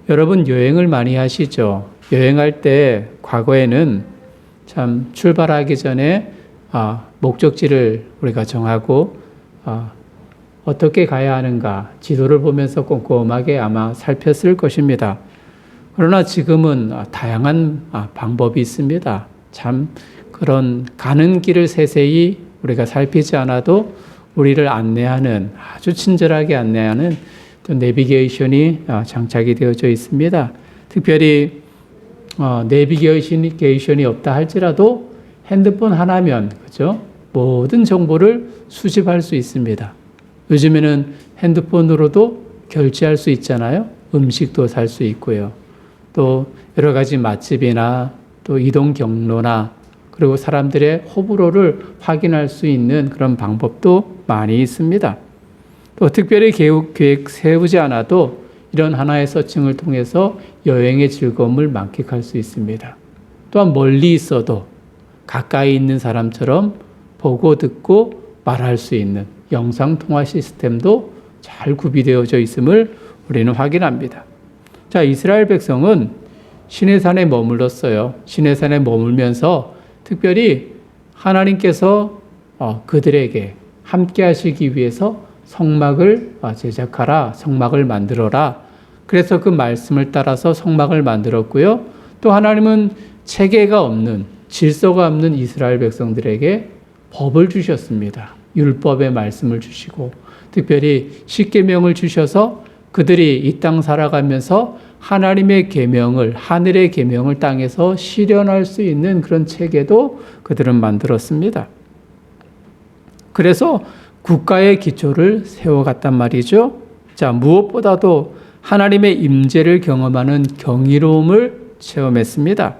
여러분 여행을 많이 하시죠? 여행할 때 과거에는 참 출발하기 전에 목적지를 우리가 정하고 어떻게 가야 하는가 지도를 보면서 꼼꼼하게 아마 살폈을 것입니다. 그러나 지금은 다양한 방법이 있습니다. 참 그런 가는 길을 세세히 우리가 살피지 않아도 우리를 안내하는 아주 친절하게 안내하는 또 내비게이션이 장착이 되어져 있습니다. 특별히 내비게이션이 없다 할지라도 핸드폰 하나면 그죠? 모든 정보를 수집할 수 있습니다. 요즘에는 핸드폰으로도 결제할 수 있잖아요. 음식도 살 수 있고요. 또 여러 가지 맛집이나 또 이동 경로나 그리고 사람들의 호불호를 확인할 수 있는 그런 방법도 많이 있습니다. 또 특별히 계획 세우지 않아도 이런 하나의 서칭을 통해서 여행의 즐거움을 만끽할 수 있습니다. 또한 멀리 있어도 가까이 있는 사람처럼 보고 듣고 말할 수 있는 영상통화 시스템도 잘 구비되어져 있음을 우리는 확인합니다. 자, 이스라엘 백성은 시내산에 머물렀어요. 시내산에 머물면서 특별히 하나님께서 그들에게 함께 하시기 위해서 성막을 제작하라, 성막을 만들어라. 그래서 그 말씀을 따라서 성막을 만들었고요. 또 하나님은 체계가 없는, 질서가 없는 이스라엘 백성들에게 법을 주셨습니다. 율법의 말씀을 주시고 특별히 십계명을 주셔서 그들이 이 땅 살아가면서 하나님의 계명을, 하늘의 계명을 땅에서 실현할 수 있는 그런 체계도 그들은 만들었습니다. 그래서 국가의 기초를 세워갔단 말이죠. 자, 무엇보다도 하나님의 임재를 경험하는 경이로움을 체험했습니다.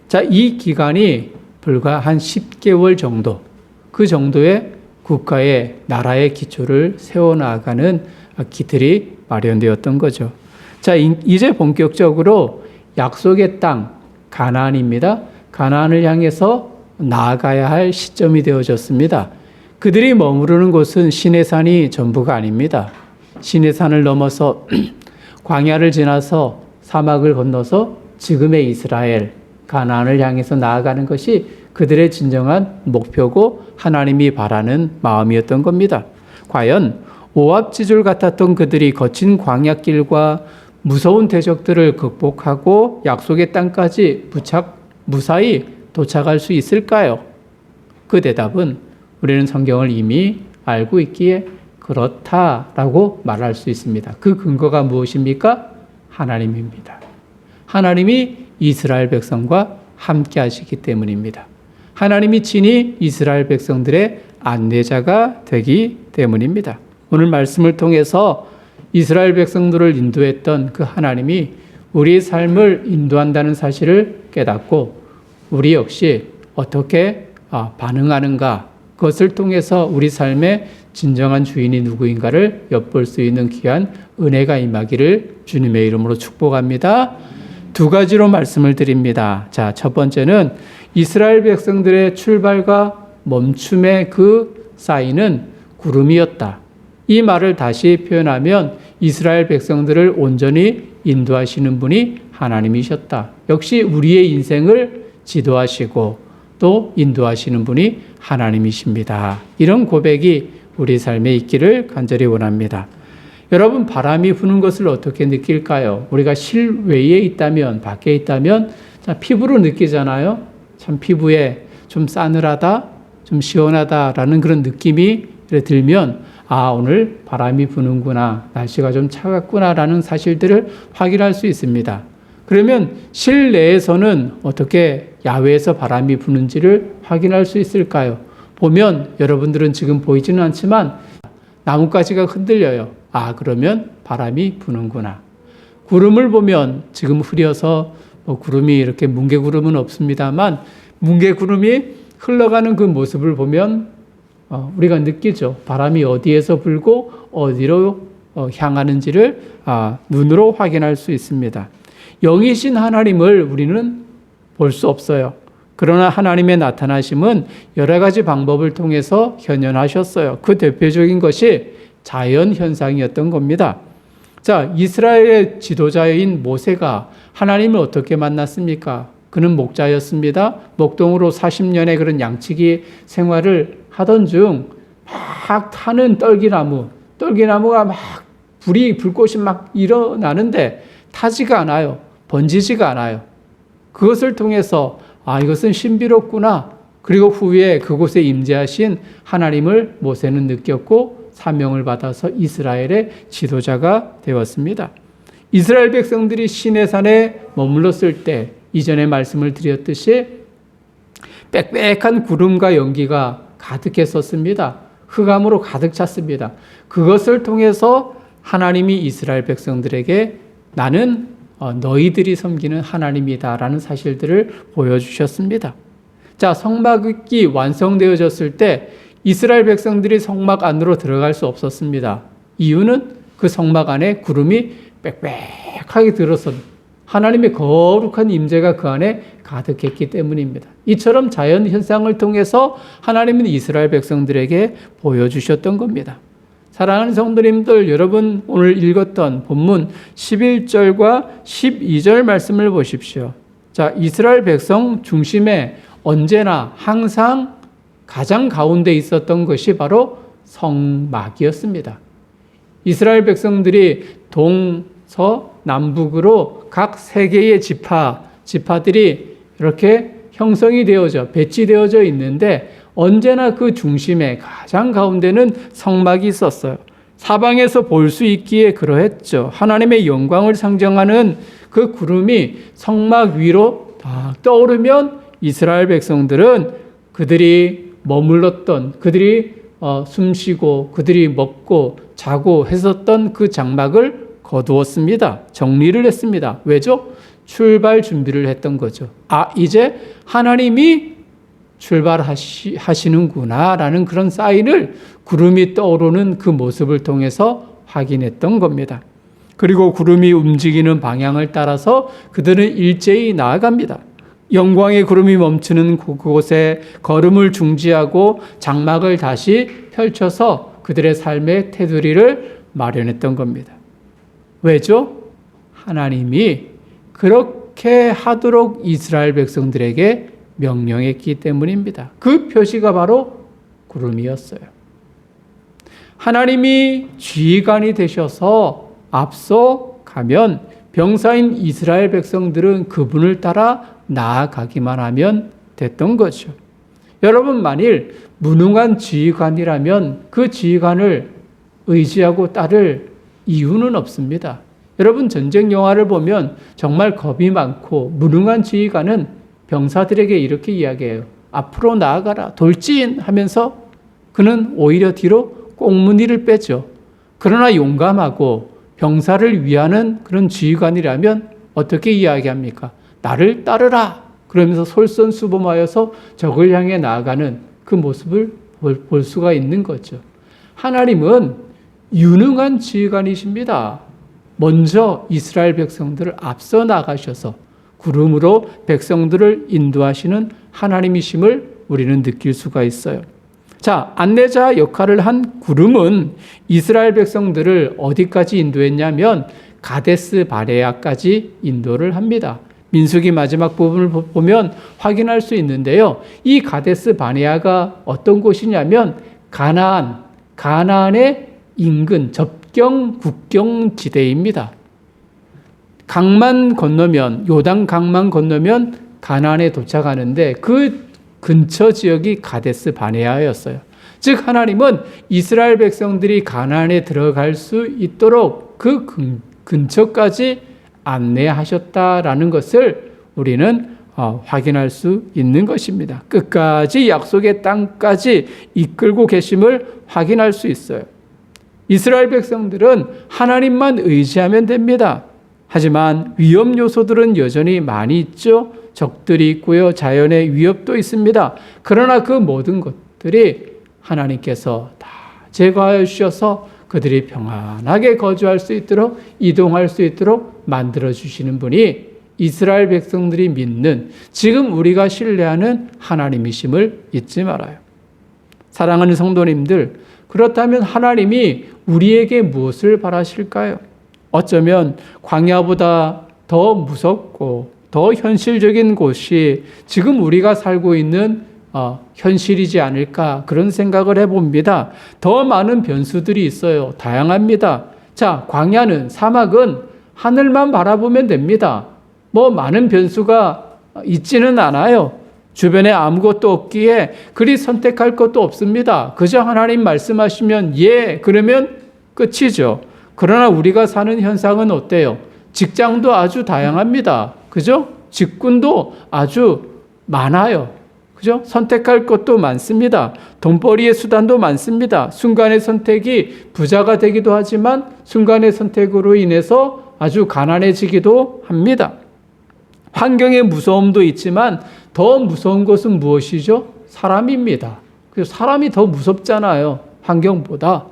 자, 이 기간이 불과 한 10개월 정도, 그 정도의 국가의 나라의 기초를 세워나가는 기틀이 마련되었던 거죠. 자, 이제 본격적으로 약속의 땅, 가나안입니다. 가나안을 향해서 나아가야 할 시점이 되어졌습니다. 그들이 머무르는 곳은 시내산이 전부가 아닙니다. 시내산을 넘어서 광야를 지나서 사막을 건너서 지금의 이스라엘, 가나안을 향해서 나아가는 것이 그들의 진정한 목표고 하나님이 바라는 마음이었던 겁니다. 과연 오합지졸 같았던 그들이 거친 광야길과 무서운 대적들을 극복하고 약속의 땅까지 무사히 도착할 수 있을까요? 그 대답은 우리는 성경을 이미 알고 있기에 그렇다라고 말할 수 있습니다. 그 근거가 무엇입니까? 하나님입니다. 하나님이 이스라엘 백성과 함께 하시기 때문입니다. 하나님이 친히 이스라엘 백성들의 안내자가 되기 때문입니다. 오늘 말씀을 통해서 이스라엘 백성들을 인도했던 그 하나님이 우리의 삶을 인도한다는 사실을 깨닫고 우리 역시 어떻게 반응하는가, 그것을 통해서 우리 삶의 진정한 주인이 누구인가를 엿볼 수 있는 귀한 은혜가 임하기를 주님의 이름으로 축복합니다. 두 가지로 말씀을 드립니다. 자, 첫 번째는 이스라엘 백성들의 출발과 멈춤의 그 사인은 구름이었다. 이 말을 다시 표현하면 이스라엘 백성들을 온전히 인도하시는 분이 하나님이셨다. 역시 우리의 인생을 지도하시고 또 인도하시는 분이 하나님이십니다. 이런 고백이 우리 삶에 있기를 간절히 원합니다. 여러분, 바람이 부는 것을 어떻게 느낄까요? 우리가 실외에 있다면, 밖에 있다면 피부로 느끼잖아요. 참 피부에 좀 싸늘하다, 좀 시원하다라는 그런 느낌이 들면 오늘 바람이 부는구나, 날씨가 좀 차갑구나라는 사실들을 확인할 수 있습니다. 그러면 실내에서는 어떻게 야외에서 바람이 부는지를 확인할 수 있을까요? 보면 여러분들은 지금 보이지는 않지만 나뭇가지가 흔들려요. 그러면 바람이 부는구나. 구름을 보면 지금 흐려서 구름이 이렇게 뭉게구름은 없습니다만 뭉게구름이 흘러가는 그 모습을 보면 우리가 느끼죠. 바람이 어디에서 불고 어디로 향하는지를 눈으로 확인할 수 있습니다. 영이신 하나님을 우리는 볼 수 없어요. 그러나 하나님의 나타나심은 여러 가지 방법을 통해서 현현하셨어요. 그 대표적인 것이 자연 현상이었던 겁니다. 자, 이스라엘의 지도자인 모세가 하나님을 어떻게 만났습니까? 그는 목자였습니다. 목동으로 40년의 그런 양치기 생활을 하던 중 막 타는 떨기나무가 막 불꽃이 막 일어나는데 타지가 않아요. 번지지가 않아요. 그것을 통해서 이것은 신비롭구나. 그리고 후에 그곳에 임재하신 하나님을 모세는 느꼈고 사명을 받아서 이스라엘의 지도자가 되었습니다. 이스라엘 백성들이 시내산에 머물렀을 때 이전에 말씀을 드렸듯이 빽빽한 구름과 연기가 가득했었습니다. 흑암으로 가득 찼습니다. 그것을 통해서 하나님이 이스라엘 백성들에게 나는 너희들이 섬기는 하나님이다라는 사실들을 보여주셨습니다. 자, 성막이 완성되어졌을 때 이스라엘 백성들이 성막 안으로 들어갈 수 없었습니다. 이유는 그 성막 안에 구름이 빽빽하게 들어서 하나님의 거룩한 임재가 그 안에 가득했기 때문입니다. 이처럼 자연 현상을 통해서 하나님은 이스라엘 백성들에게 보여주셨던 겁니다. 사랑하는 성도님들, 여러분 오늘 읽었던 본문 11절과 12절 말씀을 보십시오. 자, 이스라엘 백성 중심에 언제나 항상 가장 가운데 있었던 것이 바로 성막이었습니다. 이스라엘 백성들이 동서 남북으로 각 세 개의 지파들이 이렇게 형성이 되어져 배치되어져 있는데 언제나 그 중심에 가장 가운데는 성막이 있었어요. 사방에서 볼 수 있기에 그러했죠. 하나님의 영광을 상징하는 그 구름이 성막 위로 딱 떠오르면 이스라엘 백성들은 그들이 머물렀던, 그들이 숨쉬고 그들이 먹고 자고 했었던 그 장막을 거두었습니다. 정리를 했습니다. 왜죠? 출발 준비를 했던 거죠. 이제 하나님이 출발하시는구나 라는 그런 사인을 구름이 떠오르는 그 모습을 통해서 확인했던 겁니다. 그리고 구름이 움직이는 방향을 따라서 그들은 일제히 나아갑니다. 영광의 구름이 멈추는 그곳에 걸음을 중지하고 장막을 다시 펼쳐서 그들의 삶의 테두리를 마련했던 겁니다. 왜죠? 하나님이 그렇게 하도록 이스라엘 백성들에게 명령했기 때문입니다. 그 표시가 바로 구름이었어요. 하나님이 지휘관이 되셔서 앞서 가면 병사인 이스라엘 백성들은 그분을 따라 나아가기만 하면 됐던 거죠. 여러분, 만일 무능한 지휘관이라면 그 지휘관을 의지하고 따를 이유는 없습니다. 여러분, 전쟁 영화를 보면 정말 겁이 많고 무능한 지휘관은 병사들에게 이렇게 이야기해요. 앞으로 나아가라, 돌진 하면서 그는 오히려 뒤로 꽁무니를 빼죠. 그러나 용감하고 병사를 위하는 그런 지휘관이라면 어떻게 이야기합니까? 나를 따르라 그러면서 솔선수범하여서 적을 향해 나아가는 그 모습을 볼 수가 있는 거죠. 하나님은 유능한 지휘관이십니다. 먼저 이스라엘 백성들을 앞서 나가셔서 구름으로 백성들을 인도하시는 하나님이심을 우리는 느낄 수가 있어요. 자, 안내자 역할을 한 구름은 이스라엘 백성들을 어디까지 인도했냐면 가데스 바네아까지 인도를 합니다. 민수기 마지막 부분을 보면 확인할 수 있는데요. 이 가데스 바네아가 어떤 곳이냐면 가나안의 인근 접경 국경 지대입니다. 강만 건너면 요단 강만 건너면 가나안에 도착하는데 그 근처 지역이 가데스 바네아였어요. 즉 하나님은 이스라엘 백성들이 가나안에 들어갈 수 있도록 그 근처까지 안내하셨다라는 것을 우리는 확인할 수 있는 것입니다. 끝까지 약속의 땅까지 이끌고 계심을 확인할 수 있어요. 이스라엘 백성들은 하나님만 의지하면 됩니다. 하지만 위험 요소들은 여전히 많이 있죠. 적들이 있고요. 자연의 위협도 있습니다. 그러나 그 모든 것들이 하나님께서 다 제거하여 주셔서 그들이 평안하게 거주할 수 있도록 이동할 수 있도록 만들어 주시는 분이 이스라엘 백성들이 믿는 지금 우리가 신뢰하는 하나님이심을 잊지 말아요. 사랑하는 성도님들, 그렇다면 하나님이 우리에게 무엇을 바라실까요? 어쩌면 광야보다 더 무섭고 더 현실적인 곳이 지금 우리가 살고 있는 현실이지 않을까 그런 생각을 해봅니다. 더 많은 변수들이 있어요. 다양합니다. 자, 광야는 사막은 하늘만 바라보면 됩니다. 뭐 많은 변수가 있지는 않아요. 주변에 아무것도 없기에 그리 선택할 것도 없습니다. 그저 하나님 말씀하시면 예, 그러면 끝이죠. 그러나 우리가 사는 현상은 어때요? 직장도 아주 다양합니다. 그죠? 직군도 아주 많아요. 그죠? 선택할 것도 많습니다. 돈벌이의 수단도 많습니다. 순간의 선택이 부자가 되기도 하지만 순간의 선택으로 인해서 아주 가난해지기도 합니다. 환경의 무서움도 있지만 더 무서운 것은 무엇이죠? 사람입니다. 그래서 사람이 더 무섭잖아요. 환경보다.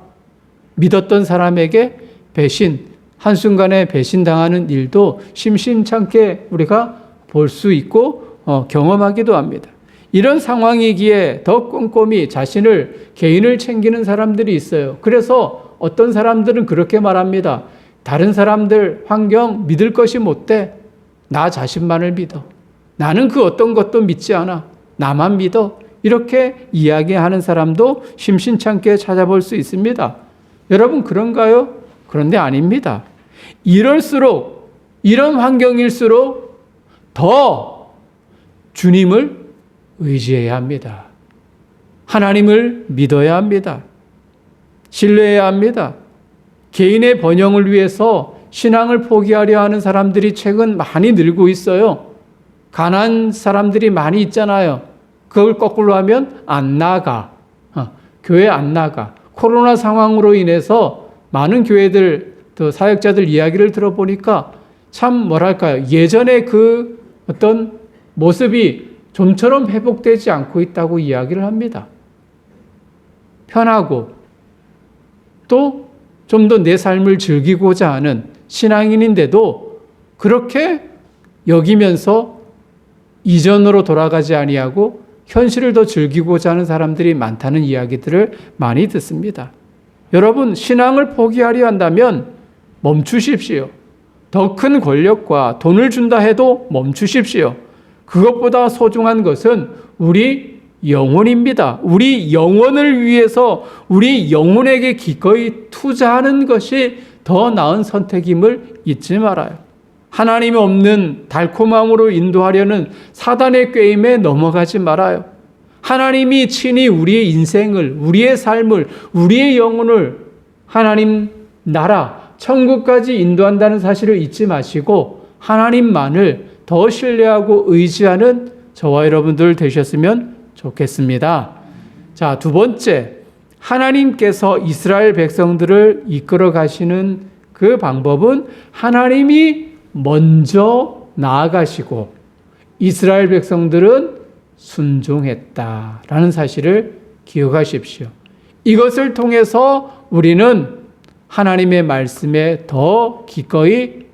믿었던 사람에게 배신, 한순간에 배신당하는 일도 심심찮게 우리가 볼 수 있고 경험하기도 합니다. 이런 상황이기에 더 꼼꼼히 개인을 챙기는 사람들이 있어요. 그래서 어떤 사람들은 그렇게 말합니다. 다른 사람들, 환경 믿을 것이 못돼. 나 자신만을 믿어. 나는 그 어떤 것도 믿지 않아. 나만 믿어. 이렇게 이야기하는 사람도 심심찮게 찾아볼 수 있습니다. 여러분 그런가요? 그런데 아닙니다. 이럴수록, 이런 환경일수록 더 주님을 의지해야 합니다. 하나님을 믿어야 합니다. 신뢰해야 합니다. 개인의 번영을 위해서 신앙을 포기하려 하는 사람들이 최근 많이 늘고 있어요. 가난한 사람들이 많이 있잖아요. 그걸 거꾸로 하면 안 나가. 교회 안 나가. 코로나 상황으로 인해서 많은 교회들, 또 사역자들 이야기를 들어보니까 참 뭐랄까요. 예전에 그 어떤 모습이 좀처럼 회복되지 않고 있다고 이야기를 합니다. 편하고 또 좀 더 내 삶을 즐기고자 하는 신앙인인데도 그렇게 여기면서 이전으로 돌아가지 아니하고 현실을 더 즐기고자 하는 사람들이 많다는 이야기들을 많이 듣습니다. 여러분, 신앙을 포기하려 한다면 멈추십시오. 더 큰 권력과 돈을 준다 해도 멈추십시오. 그것보다 소중한 것은 우리 영혼입니다. 우리 영혼을 위해서 우리 영혼에게 기꺼이 투자하는 것이 더 나은 선택임을 잊지 말아요. 하나님이 없는 달콤함으로 인도하려는 사단의 꾀임에 넘어가지 말아요. 하나님이 친히 우리의 인생을, 우리의 삶을, 우리의 영혼을 하나님 나라, 천국까지 인도한다는 사실을 잊지 마시고 하나님만을 더 신뢰하고 의지하는 저와 여러분들 되셨으면 좋겠습니다. 자, 두 번째, 하나님께서 이스라엘 백성들을 이끌어 가시는 그 방법은 하나님이 먼저 나아가시고 이스라엘 백성들은 순종했다라는 사실을 기억하십시오. 이것을 통해서 우리는 하나님의 말씀에 더 기꺼이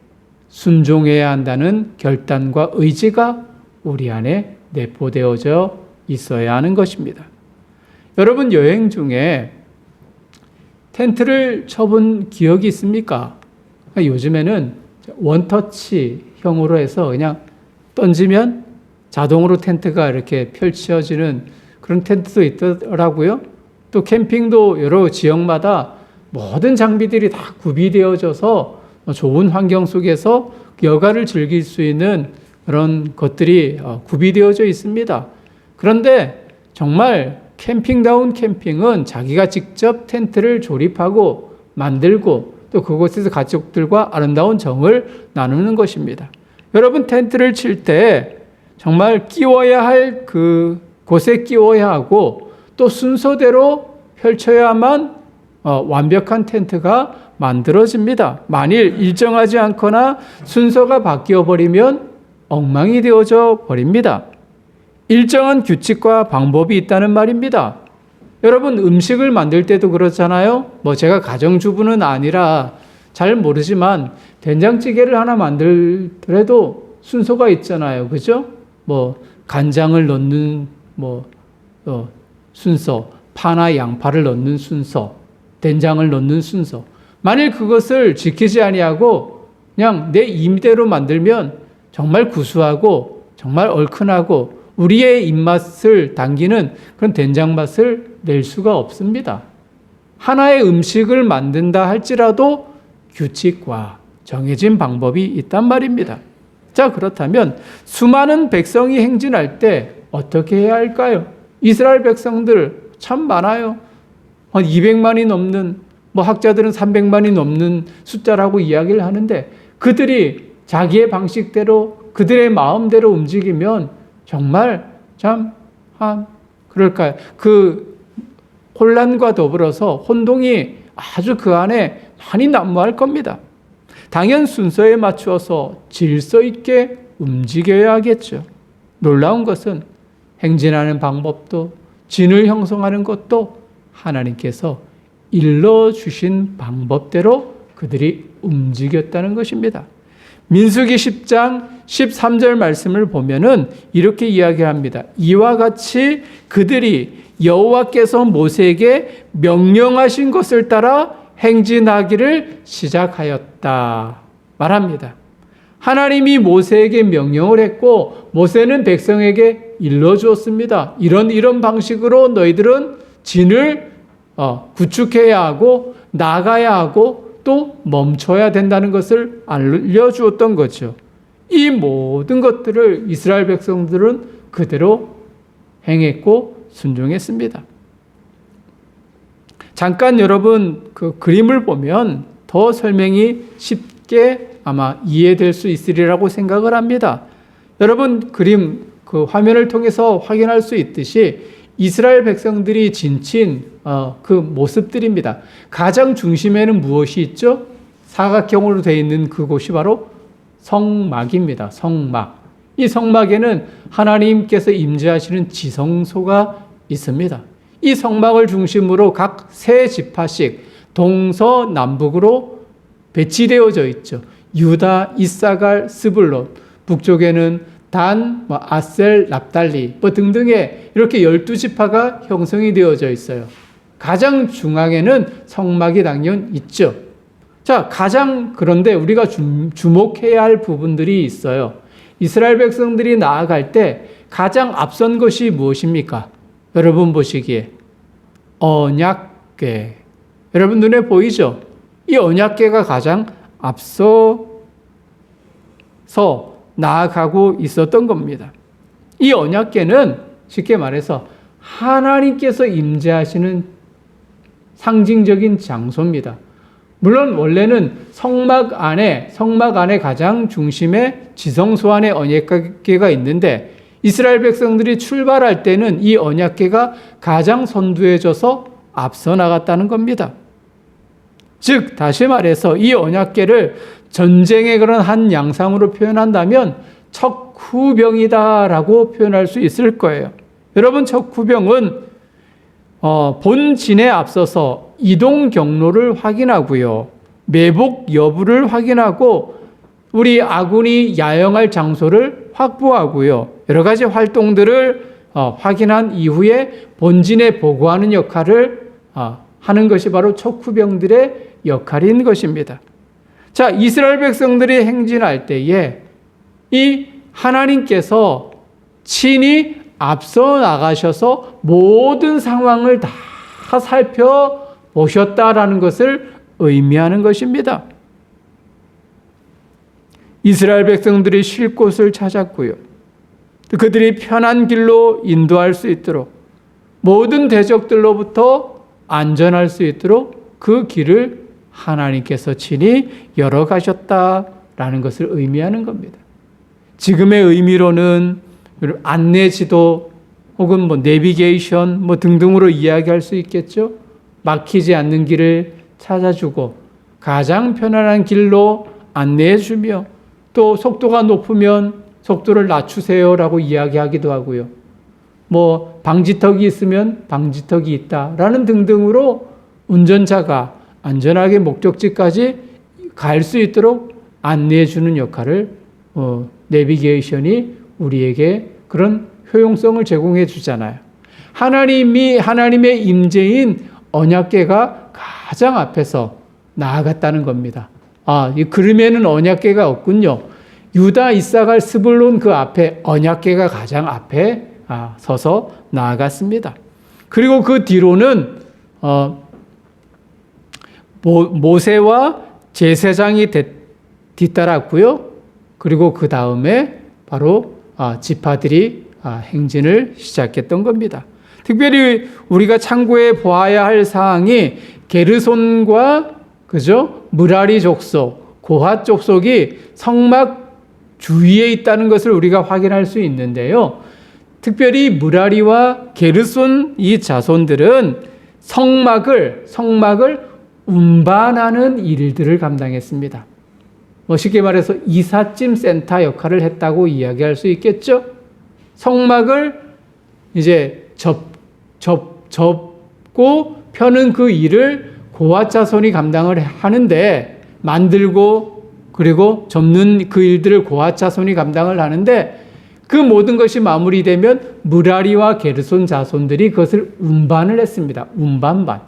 순종해야 한다는 결단과 의지가 우리 안에 내포되어져 있어야 하는 것입니다. 여러분 여행 중에 텐트를 쳐본 기억이 있습니까? 요즘에는 원터치형으로 해서 그냥 던지면 자동으로 텐트가 이렇게 펼쳐지는 그런 텐트도 있더라고요. 또 캠핑도 여러 지역마다 모든 장비들이 다 구비되어져서 좋은 환경 속에서 여가를 즐길 수 있는 그런 것들이 구비되어져 있습니다. 그런데 정말 캠핑다운 캠핑은 자기가 직접 텐트를 조립하고 만들고 또 그곳에서 가족들과 아름다운 정을 나누는 것입니다. 여러분 텐트를 칠 때 정말 끼워야 할 그 곳에 끼워야 하고 또 순서대로 펼쳐야만 완벽한 텐트가 만들어집니다. 만일 일정하지 않거나 순서가 바뀌어 버리면 엉망이 되어져 버립니다. 일정한 규칙과 방법이 있다는 말입니다. 여러분 음식을 만들 때도 그렇잖아요. 제가 가정주부는 아니라 잘 모르지만 된장찌개를 하나 만들더라도 순서가 있잖아요. 그죠? 간장을 넣는 순서, 파나 양파를 넣는 순서, 된장을 넣는 순서. 만일 그것을 지키지 아니하고 그냥 내 임대로 만들면 정말 구수하고 정말 얼큰하고 우리의 입맛을 당기는 그런 된장 맛을 낼 수가 없습니다. 하나의 음식을 만든다 할지라도 규칙과 정해진 방법이 있단 말입니다. 자, 그렇다면 수많은 백성이 행진할 때 어떻게 해야 할까요? 이스라엘 백성들 참 많아요. 한 200만이 넘는, 학자들은 300만이 넘는 숫자라고 이야기를 하는데 그들이 자기의 방식대로 그들의 마음대로 움직이면 정말 그럴까요? 그 혼란과 더불어서 혼동이 아주 그 안에 많이 난무할 겁니다. 당연 순서에 맞추어서 질서 있게 움직여야 하겠죠. 놀라운 것은 행진하는 방법도 진을 형성하는 것도 하나님께서 일러주신 방법대로 그들이 움직였다는 것입니다. 민수기 10장 13절 말씀을 보면은 이렇게 이야기합니다. 이와 같이 그들이 여호와께서 모세에게 명령하신 것을 따라 행진하기를 시작하였다 말합니다. 하나님이 모세에게 명령을 했고 모세는 백성에게 일러주었습니다. 이런 방식으로 너희들은 진을 구축해야 하고 나가야 하고 또 멈춰야 된다는 것을 알려주었던 거죠. 이 모든 것들을 이스라엘 백성들은 그대로 행했고 순종했습니다. 잠깐 여러분 그 그림을 보면 더 설명이 쉽게 아마 이해될 수 있으리라고 생각을 합니다. 여러분 그림 그 화면을 통해서 확인할 수 있듯이 이스라엘 백성들이 지친 그 모습들입니다. 가장 중심에는 무엇이 있죠? 사각형으로 되어 있는 그곳이 바로 성막입니다. 성막. 이 성막에는 하나님께서 임재하시는 지성소가 있습니다. 이 성막을 중심으로 각 세 지파씩 동서남북으로 배치되어져 있죠. 유다, 이사갈, 스불론, 북쪽에는 단, 아셀, 납달리 등등의 이렇게 12지파가 형성이 되어져 있어요. 가장 중앙에는 성막이 당연 있죠. 자, 그런데 우리가 주목해야 할 부분들이 있어요. 이스라엘 백성들이 나아갈 때 가장 앞선 것이 무엇입니까? 여러분 보시기에 언약궤. 여러분 눈에 보이죠? 이 언약궤가 가장 앞서서 나아가고 있었던 겁니다. 이 언약궤는 쉽게 말해서 하나님께서 임재하시는 상징적인 장소입니다. 물론 원래는 성막 안에 가장 중심에 지성소 안에 언약궤가 있는데 이스라엘 백성들이 출발할 때는 이 언약궤가 가장 선두해져서 앞서 나갔다는 겁니다. 즉 다시 말해서 이 언약궤를 전쟁의 그런 한 양상으로 표현한다면 척후병이다라고 표현할 수 있을 거예요. 여러분 척후병은 본진에 앞서서 이동 경로를 확인하고요. 매복 여부를 확인하고 우리 아군이 야영할 장소를 확보하고요. 여러 가지 활동들을 확인한 이후에 본진에 보고하는 역할을 하는 것이 바로 척후병들의 역할인 것입니다. 자, 이스라엘 백성들이 행진할 때에 이 하나님께서 친히 앞서 나가셔서 모든 상황을 다 살펴보셨다라는 것을 의미하는 것입니다. 이스라엘 백성들이 쉴 곳을 찾았고요. 그들이 편한 길로 인도할 수 있도록 모든 대적들로부터 안전할 수 있도록 그 길을 하나님께서 친히 열어가셨다라는 것을 의미하는 겁니다. 지금의 의미로는 안내 지도 혹은 내비게이션 등등으로 이야기할 수 있겠죠. 막히지 않는 길을 찾아주고 가장 편안한 길로 안내해 주며 또 속도가 높으면 속도를 낮추세요라고 이야기하기도 하고요. 방지턱이 있으면 방지턱이 있다라는 등등으로 운전자가 안전하게 목적지까지 갈 수 있도록 안내해 주는 역할을 내비게이션이 우리에게 그런 효용성을 제공해 주잖아요. 하나님의 임재인 언약궤가 가장 앞에서 나아갔다는 겁니다. 그림에는 언약궤가 없군요. 유다, 이사갈, 스불론 그 앞에 언약궤가 가장 앞에 서서 나아갔습니다. 그리고 그 뒤로는 모세와 제사장이 뒤따랐고요. 그리고 그 다음에 바로 지파들이 행진을 시작했던 겁니다. 특별히 우리가 참고해 보아야 할 사항이 게르손과 무라리 족속, 고핫 족속이 성막 주위에 있다는 것을 우리가 확인할 수 있는데요. 특별히 무라리와 게르손 이 자손들은 성막을 운반하는 일들을 감당했습니다. 쉽게 말해서 이삿짐 센터 역할을 했다고 이야기할 수 있겠죠. 성막을 이제 접고 펴는 그 일을 고핫 자손이 감당을 하는데, 만들고 그리고 접는 그 일들을 고핫 자손이 감당을 하는데, 그 모든 것이 마무리되면 무라리와 게르손 자손들이 그것을 운반을 했습니다. 운반반.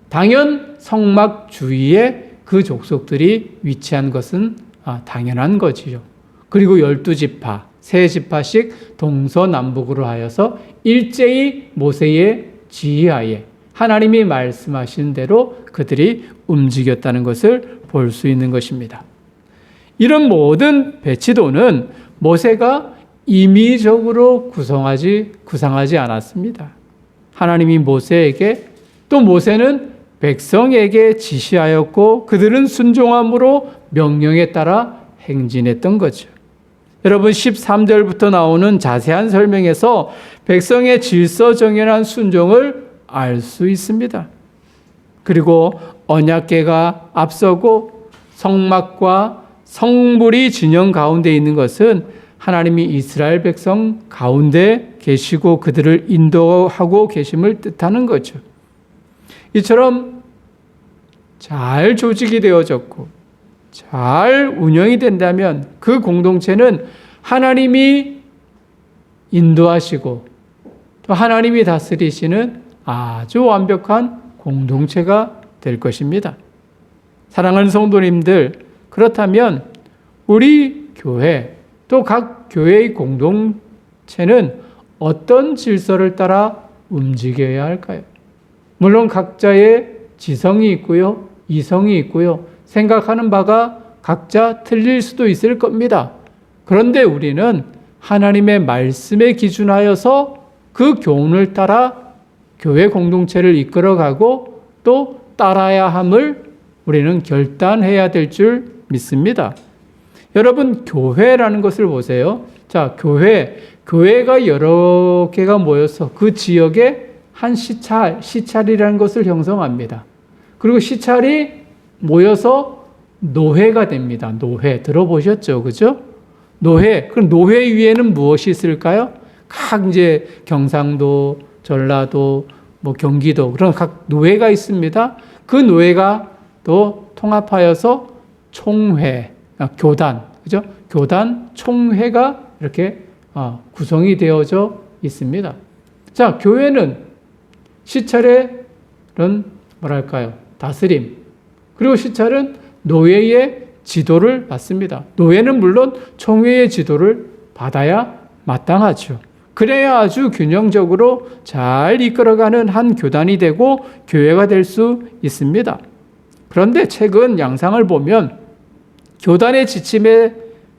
당연 성막 주위에 그 족속들이 위치한 것은 당연한 거지요. 그리고 12지파, 3지파씩 동서남북으로 하여서 일제히 모세의 지휘하에 하나님이 말씀하신 대로 그들이 움직였다는 것을 볼 수 있는 것입니다. 이런 모든 배치도는 모세가 임의적으로 구상하지 않았습니다. 하나님이 모세에게, 또 모세는 백성에게 지시하였고 그들은 순종함으로 명령에 따라 행진했던 거죠. 여러분 13절부터 나오는 자세한 설명에서 백성의 질서정연한 순종을 알 수 있습니다. 그리고 언약궤가 앞서고 성막과 성물이 진영 가운데 있는 것은 하나님이 이스라엘 백성 가운데 계시고 그들을 인도하고 계심을 뜻하는 거죠. 이처럼 잘 조직이 되어졌고 잘 운영이 된다면 그 공동체는 하나님이 인도하시고 또 하나님이 다스리시는 아주 완벽한 공동체가 될 것입니다. 사랑하는 성도님들, 그렇다면 우리 교회 또 각 교회의 공동체는 어떤 질서를 따라 움직여야 할까요? 물론 각자의 지성이 있고요, 이성이 있고요, 생각하는 바가 각자 틀릴 수도 있을 겁니다. 그런데 우리는 하나님의 말씀에 기준하여서 그 교훈을 따라 교회 공동체를 이끌어가고 또 따라야 함을 우리는 결단해야 될 줄 믿습니다. 여러분, 교회라는 것을 보세요. 자, 교회가 여러 개가 모여서 그 지역에 한 시찰이라는 것을 형성합니다. 그리고 시찰이 모여서 노회가 됩니다. 노회 들어보셨죠, 그죠? 노회. 그럼 노회 위에는 무엇이 있을까요? 각 이제 경상도, 전라도, 경기도 그런 각 노회가 있습니다. 그 노회가 또 통합하여서 총회, 교단, 그죠? 교단, 총회가 이렇게 구성이 되어져 있습니다. 자, 교회는 시찰의 다스림, 그리고 시찰은 노회의 지도를 받습니다. 노회는 물론 총회의 지도를 받아야 마땅하죠. 그래야 아주 균형적으로 잘 이끌어가는 한 교단이 되고 교회가 될 수 있습니다. 그런데 최근 양상을 보면 교단의 지침에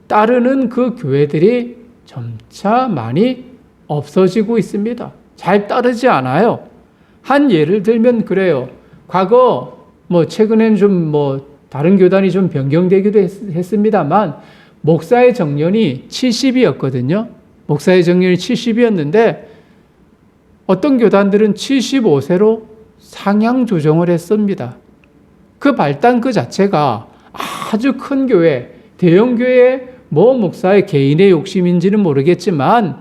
따르는 그 교회들이 점차 많이 없어지고 있습니다. 잘 따르지 않아요. 한 예를 들면 그래요. 과거 최근엔 좀 다른 교단이 좀 변경되기도 했습니다만 목사의 정년이 70이었거든요. 목사의 정년이 70이었는데 어떤 교단들은 75세로 상향 조정을 했습니다. 그 발단 그 자체가 아주 큰 교회, 대형 교회 목사의 개인의 욕심인지는 모르겠지만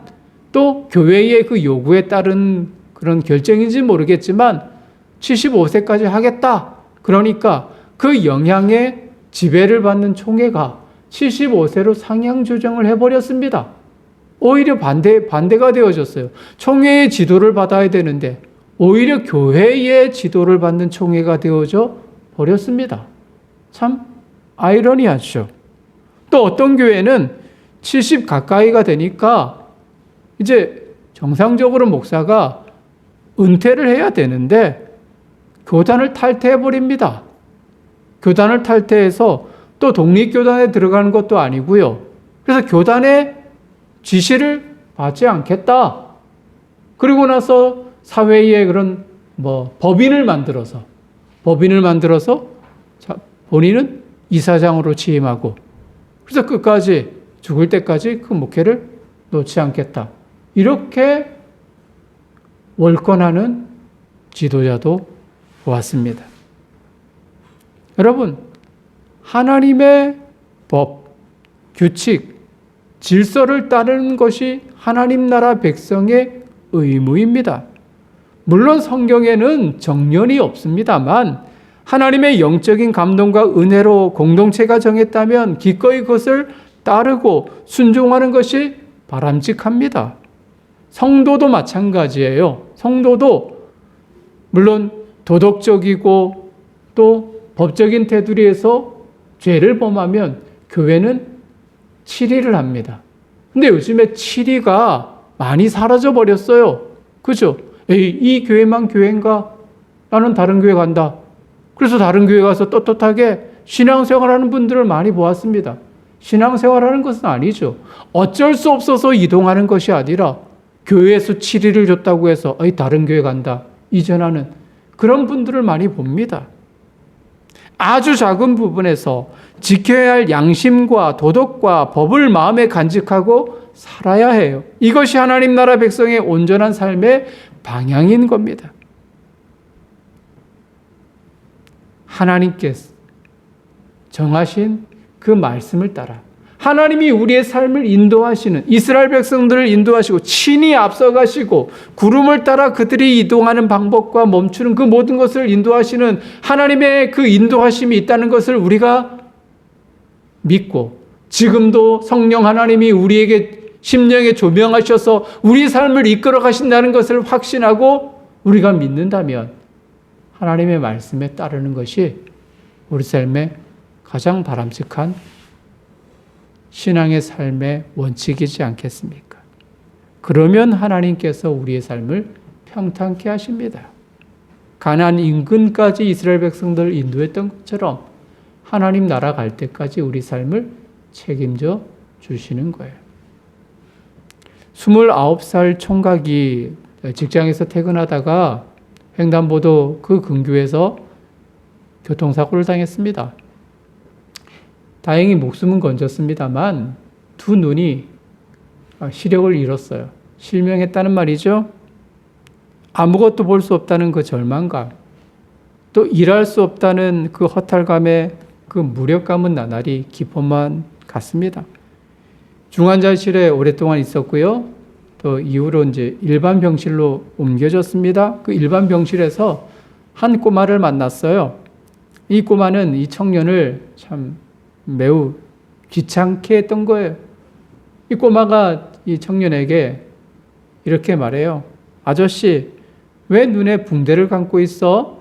또 교회의 그 요구에 따른 그런 결정인지 모르겠지만 75세까지 하겠다. 그러니까 그 영향에 지배를 받는 총회가 75세로 상향 조정을 해버렸습니다. 오히려 반대가 되어졌어요. 총회의 지도를 받아야 되는데 오히려 교회의 지도를 받는 총회가 되어져 버렸습니다. 참 아이러니하죠. 또 어떤 교회는 70 가까이가 되니까 이제 정상적으로 목사가 은퇴를 해야 되는데 교단을 탈퇴해버립니다. 교단을 탈퇴해서 또 독립교단에 들어가는 것도 아니고요. 그래서 교단의 지시를 받지 않겠다. 그리고 나서 사회에 그런 법인을 만들어서 본인은 이사장으로 취임하고 그래서 끝까지 죽을 때까지 그 목회를 놓지 않겠다. 이렇게 월권하는 지도자도 보았습니다. 여러분, 하나님의 법, 규칙, 질서를 따르는 것이 하나님 나라 백성의 의무입니다. 물론 성경에는 정년이 없습니다만 하나님의 영적인 감동과 은혜로 공동체가 정했다면 기꺼이 그것을 따르고 순종하는 것이 바람직합니다. 성도도 마찬가지예요. 성도도 물론 도덕적이고 또 법적인 테두리에서 죄를 범하면 교회는 치리를 합니다. 근데 요즘에 치리가 많이 사라져 버렸어요. 그죠? 이 교회만 교회인가? 나는 다른 교회 간다. 그래서 다른 교회 가서 떳떳하게 신앙생활하는 분들을 많이 보았습니다. 신앙생활하는 것은 아니죠. 어쩔 수 없어서 이동하는 것이 아니라 교회에서 치리를 줬다고 해서 다른 교회 간다. 이전하는 그런 분들을 많이 봅니다. 아주 작은 부분에서 지켜야 할 양심과 도덕과 법을 마음에 간직하고 살아야 해요. 이것이 하나님 나라 백성의 온전한 삶의 방향인 겁니다. 하나님께서 정하신 그 말씀을 따라 하나님이 우리의 삶을 인도하시는 이스라엘 백성들을 인도하시고 친히 앞서가시고 구름을 따라 그들이 이동하는 방법과 멈추는 그 모든 것을 인도하시는 하나님의 그 인도하심이 있다는 것을 우리가 믿고 지금도 성령 하나님이 우리에게 심령에 조명하셔서 우리 삶을 이끌어 가신다는 것을 확신하고 우리가 믿는다면 하나님의 말씀에 따르는 것이 우리 삶의 가장 바람직한 신앙의 삶의 원칙이지 않겠습니까? 그러면 하나님께서 우리의 삶을 평탄케 하십니다. 가나안 인근까지 이스라엘 백성들을 인도했던 것처럼 하나님 나라 갈 때까지 우리 삶을 책임져 주시는 거예요. 29살 총각이 직장에서 퇴근하다가 횡단보도 그 근교에서 교통사고를 당했습니다. 다행히 목숨은 건졌습니다만 두 눈이 시력을 잃었어요. 실명했다는 말이죠. 아무것도 볼 수 없다는 그 절망감, 또 일할 수 없다는 그 허탈감에 그 무력감은 나날이 깊어만 갔습니다. 중환자실에 오랫동안 있었고요. 또 이후로 이제 일반 병실로 옮겨졌습니다. 그 일반 병실에서 한 꼬마를 만났어요. 이 꼬마는 이 청년을 참 매우 귀찮게 했던 거예요. 이 꼬마가 이 청년에게 이렇게 말해요. 아저씨, 왜 눈에 붕대를 감고 있어?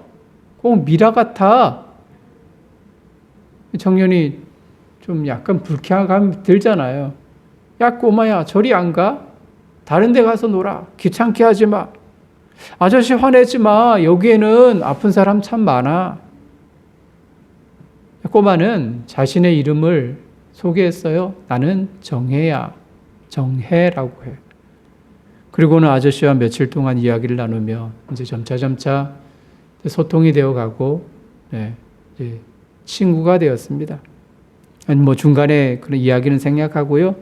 꼭 미라 같아. 이 청년이 좀 약간 불쾌한 감이 들잖아요. 야, 꼬마야, 저리 안 가? 다른 데 가서 놀아. 귀찮게 하지 마. 아저씨 화내지 마. 여기에는 아픈 사람 참 많아. 꼬마는 자신의 이름을 소개했어요. 나는 정혜야. 정혜라고 해요. 그리고는 아저씨와 며칠 동안 이야기를 나누며 이제 점차 소통이 되어가고 이제 친구가 되었습니다. 아니 중간에 그런 이야기는 생략하고요.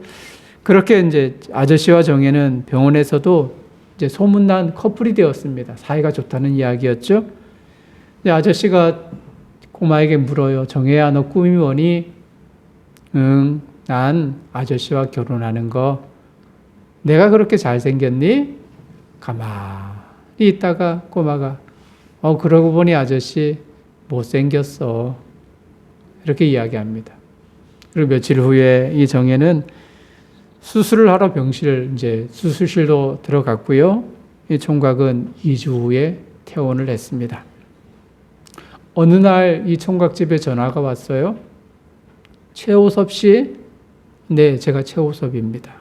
그렇게 이제 아저씨와 정혜는 병원에서도 이제 소문난 커플이 되었습니다. 사이가 좋다는 이야기였죠. 이제 아저씨가 꼬마에게 물어요. 정혜야, 너 꿈이 뭐니? 응, 난 아저씨와 결혼하는 거. 내가 그렇게 잘생겼니? 가만히 있다가 꼬마가 그러고 보니 아저씨 못생겼어. 이렇게 이야기합니다. 그리고 며칠 후에 이 정혜는 수술을 하러 이제 수술실로 들어갔고요. 이 총각은 2주 후에 퇴원을 했습니다. 어느 날 이 총각집에 전화가 왔어요. 최호섭 씨? 네, 제가 최호섭입니다.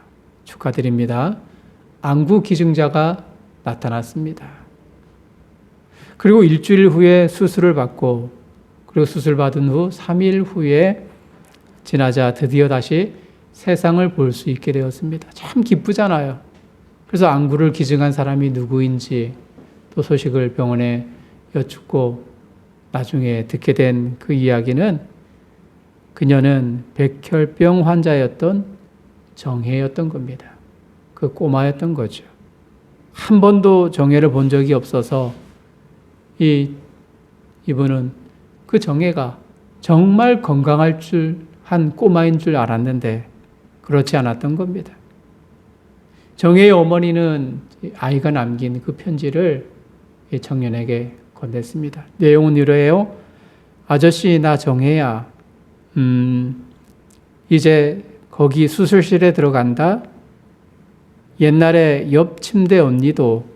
축하드립니다. 안구 기증자가 나타났습니다. 그리고 일주일 후에 수술을 받고, 그리고 수술 받은 후 3일 후에 지나자 드디어 다시 세상을 볼 수 있게 되었습니다. 참 기쁘잖아요. 그래서 안구를 기증한 사람이 누구인지 또 소식을 병원에 여쭙고 나중에 듣게 된 그 이야기는 그녀는 백혈병 환자였던 정혜였던 겁니다. 그 꼬마였던 거죠. 한 번도 정혜를 본 적이 없어서 이분은 그 정혜가 정말 건강할 한 꼬마인 줄 알았는데 그렇지 않았던 겁니다. 정혜의 어머니는 아이가 남긴 그 편지를 이 청년에게 건넸습니다. 내용은 이래요. 아저씨, 나 정혜야. 이제 거기 수술실에 들어간다. 옛날에 옆 침대 언니도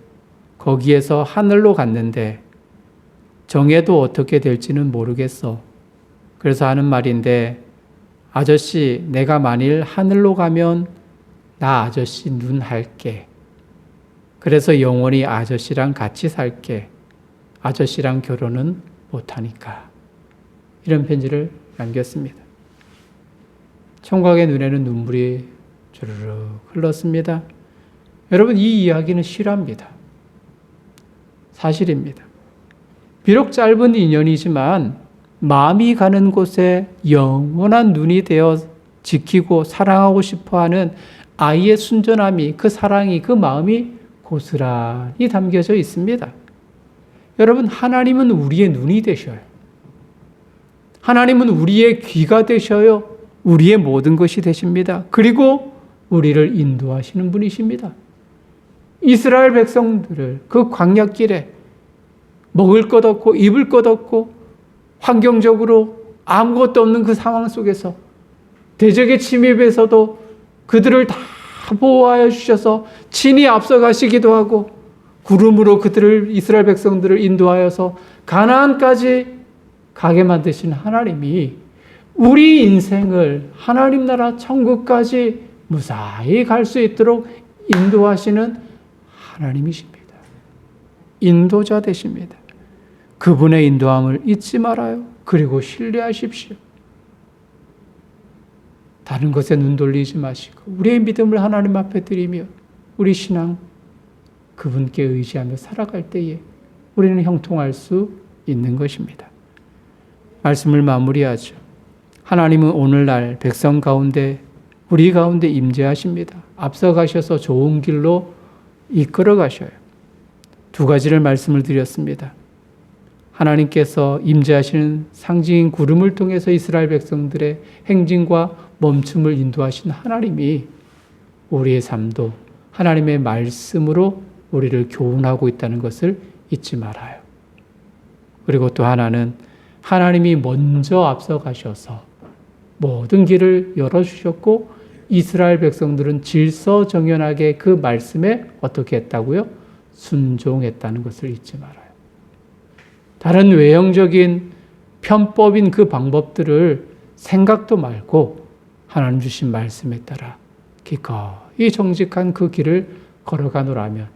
거기에서 하늘로 갔는데 정혜도 어떻게 될지는 모르겠어. 그래서 하는 말인데, 아저씨, 내가 만일 하늘로 가면 나 아저씨 눈 할게. 그래서 영원히 아저씨랑 같이 살게. 아저씨랑 결혼은 못하니까. 이런 편지를 남겼습니다. 총각의 눈에는 눈물이 주르륵 흘렀습니다. 여러분, 이 이야기는 실화입니다. 사실입니다. 비록 짧은 인연이지만 마음이 가는 곳에 영원한 눈이 되어 지키고 사랑하고 싶어하는 아이의 순전함이, 그 사랑이, 그 마음이 고스란히 담겨져 있습니다. 여러분, 하나님은 우리의 눈이 되셔요. 하나님은 우리의 귀가 되셔요. 우리의 모든 것이 되십니다. 그리고 우리를 인도하시는 분이십니다. 이스라엘 백성들을 그 광야길에 먹을 것 없고 입을 것 없고 환경적으로 아무것도 없는 그 상황 속에서 대적의 침입에서도 그들을 다 보호하여 주셔서 친히 앞서가시기도 하고 구름으로 그들을, 이스라엘 백성들을 인도하여서 가나안까지 가게 만드신 하나님이 우리 인생을 하나님 나라 천국까지 무사히 갈 수 있도록 인도하시는 하나님이십니다. 인도자 되십니다. 그분의 인도함을 잊지 말아요. 그리고 신뢰하십시오. 다른 것에 눈 돌리지 마시고 우리의 믿음을 하나님 앞에 드리며 우리 신앙 그분께 의지하며 살아갈 때에 우리는 형통할 수 있는 것입니다. 말씀을 마무리하죠. 하나님은 오늘날 백성 가운데, 우리 가운데 임재하십니다. 앞서가셔서 좋은 길로 이끌어 가셔요. 두 가지를 말씀을 드렸습니다. 하나님께서 임재하시는 상징인 구름을 통해서 이스라엘 백성들의 행진과 멈춤을 인도하신 하나님이 우리의 삶도 하나님의 말씀으로 우리를 교훈하고 있다는 것을 잊지 말아요. 그리고 또 하나는 하나님이 먼저 앞서가셔서 모든 길을 열어주셨고 이스라엘 백성들은 질서정연하게 그 말씀에 어떻게 했다고요? 순종했다는 것을 잊지 말아요. 다른 외형적인 편법인 그 방법들을 생각도 말고 하나님 주신 말씀에 따라 기꺼이 정직한 그 길을 걸어가노라면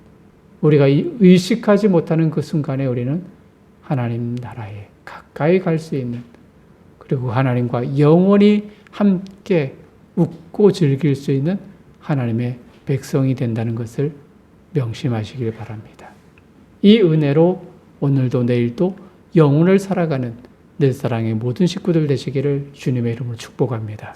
우리가 의식하지 못하는 그 순간에 우리는 하나님 나라에 가까이 갈 수 있는, 그리고 하나님과 영원히 함께 웃고 즐길 수 있는 하나님의 백성이 된다는 것을 명심하시길 바랍니다. 이 은혜로 오늘도 내일도 영혼을 살아가는 내 사랑의 모든 식구들 되시기를 주님의 이름으로 축복합니다.